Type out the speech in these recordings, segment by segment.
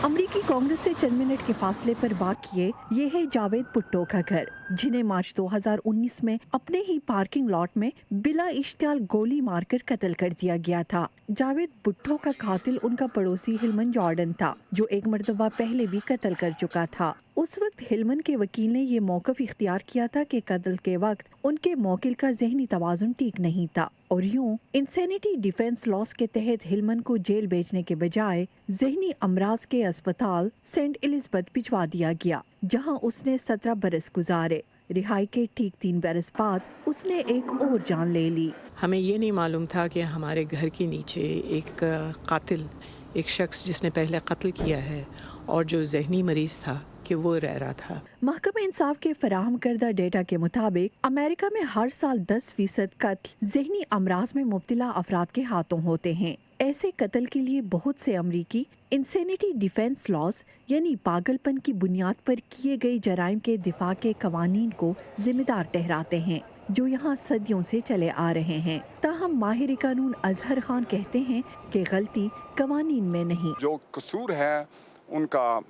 अमरीकी कांग्रेस से चंद मिनट के फासले पर वाक़िए ये है जावेद भुट्टो का घर, जिन्हें मार्च 2019 में अपने ही पार्किंग लॉट में बिला इश्तियाल गोली मारकर कत्ल कर दिया गया था। जावेद भुट्टो का कातिल उनका पड़ोसी हिलमन जॉर्डन था, जो एक मर्तबा पहले भी कत्ल कर चुका था। उस वक्त हिलमन के वकील ने ये मौक़िफ़ इख्तियार किया था कि कत्ल के वक्त उनके मौकिल का ज़हनी तवाज़ुन ठीक नहीं था और यूं इंसेनिटी डिफेंस लॉस के तहत हिलमन को जेल भेजने के बजाय ज़हनी अमराज के अस्पताल सेंट एलिज़ाबेथ भिजवा दिया गया, जहां उसने 17 बरस गुजारे। रिहाई के ठीक 3 बरस बाद उसने एक और जान ले ली। हमें ये नहीं मालूम था कि हमारे घर के नीचे एक कातिल, एक शख्स जिसने पहले कत्ल किया है और जो ज़हनी मरीज़ था, कि वो रह रहा था। महकमा इंसाफ के फराहम करदा डेटा के मुताबिक अमेरिका में हर साल 10% कत्ल ज़हनी अमराज में मुब्तला अफराद के हाथों होते हैं। ऐसे कत्ल के लिए बहुत से अमरीकी इंसेनिटी डिफेंस लॉस यानी पागलपन की बुनियाद पर किए गए जराइम के दिफा के कवानीन को जिम्मेदार ठहराते हैं, जो यहाँ सदियों से चले आ रहे हैं। ताहम माहिर कानून अजहर खान कहते हैं कि गलती कवानीन में नहीं, जो कसूर है उनका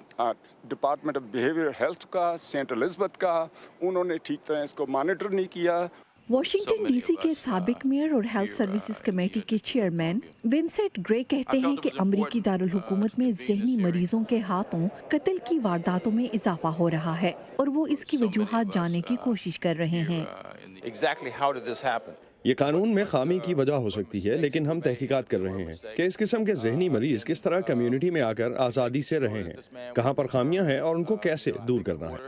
डिपार्टमेंट ऑफ बिहेवियर हेल्थ का, सेंट एलिज़ाबेथ का, उन्होंने ठीक तरह इसको मॉनिटर नहीं किया। वाशिंगटन डीसी के साबिक मेयर और हेल्थ सर्विसेज कमेटी के चेयरमैन विंसेंट ग्रे कहते हैं कि अमरीकी दारुल हुकूमत में ज़हनी मरीजों के हाथों कत्ल की वारदातों में इजाफा हो रहा है और वो इसकी वजूहात जानने की कोशिश कर रहे हैं। ये कानून में खामी की वजह हो सकती है, लेकिन हम तहकीकात कर रहे हैं कि इस किस्म के ज़हनी मरीज किस तरह कम्युनिटी में आकर आज़ादी से रहे हैं, कहाँ पर खामियां हैं और उनको कैसे दूर करना है।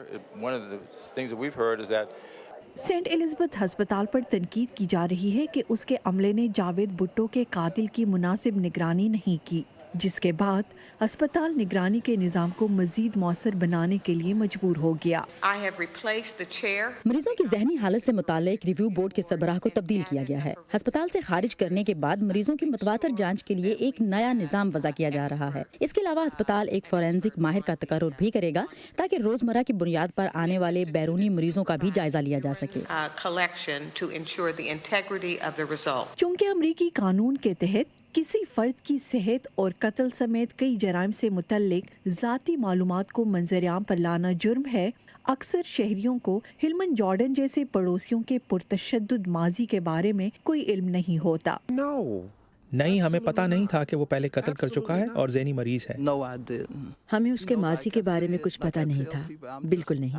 सेंट एलिज़ाबेथ अस्पताल पर तनकीद की जा रही है कि उसके अमले ने जावेद भुट्टो के कातिल की मुनासिब निगरानी नहीं की, जिसके बाद अस्पताल निगरानी के निज़ाम को मजीद मौसर बनाने के लिए मजबूर हो गया। मरीजों की जहनी हालत से मुताल्लिक रिव्यू बोर्ड के सरबराह को तब्दील किया गया है। अस्पताल से खारिज करने के बाद मरीजों की मुतवातर जांच के लिए एक नया निज़ाम वज़ा किया जा रहा है। इसके अलावा अस्पताल एक फोरेंसिक माहिर का तकर्रुर भी करेगा ताकि रोजमर्रा की बुनियाद पर आने वाले बैरूनी मरीजों का भी जायजा लिया जा सके। चूँकि अमरीकी कानून के तहत किसी फर्द की सेहत और कत्ल समेत कई जराइम से मुतल्लिक ज़ाती मालूमात को मंजर-ए-आम पर लाना जुर्म है, अक्सर शहरियों को हिलमन जॉर्डन जैसे पड़ोसियों के पुरतशद्दुद माजी के बारे में कोई इल्म नहीं होता। नहीं, हमें पता नहीं था कि वो पहले कत्ल कर चुका है और ज़हनी मरीज है। हमें उसके माजी के बारे में कुछ पता नहीं था, बिल्कुल नहीं,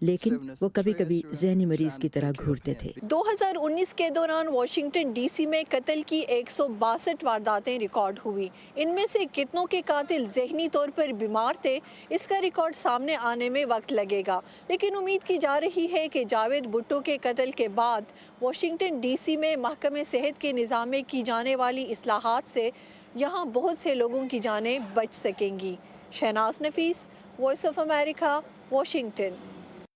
लेकिन वो कभी कभी ज़हनी मरीज की तरह घूरते थे। 2019 के दौरान वाशिंगटन डीसी में कत्ल की 162 वारदातें रिकॉर्ड हुई। इनमें से कितनों के कातिल ज़हनी तौर पर बीमार थे, इसका रिकॉर्ड सामने आने में वक्त लगेगा, लेकिन उम्मीद की जा रही है कि जावेद भुट्टो के कत्ल के बाद वाशिंगटन डीसी में महकमे सेहत के निज़ाम में की जाने वाली इस्लाहात से यहाँ बहुत से लोगों की जानें बच सकेंगी। शहनाज नफीस, वॉइस ऑफ अमेरिका, वाशिंगटन।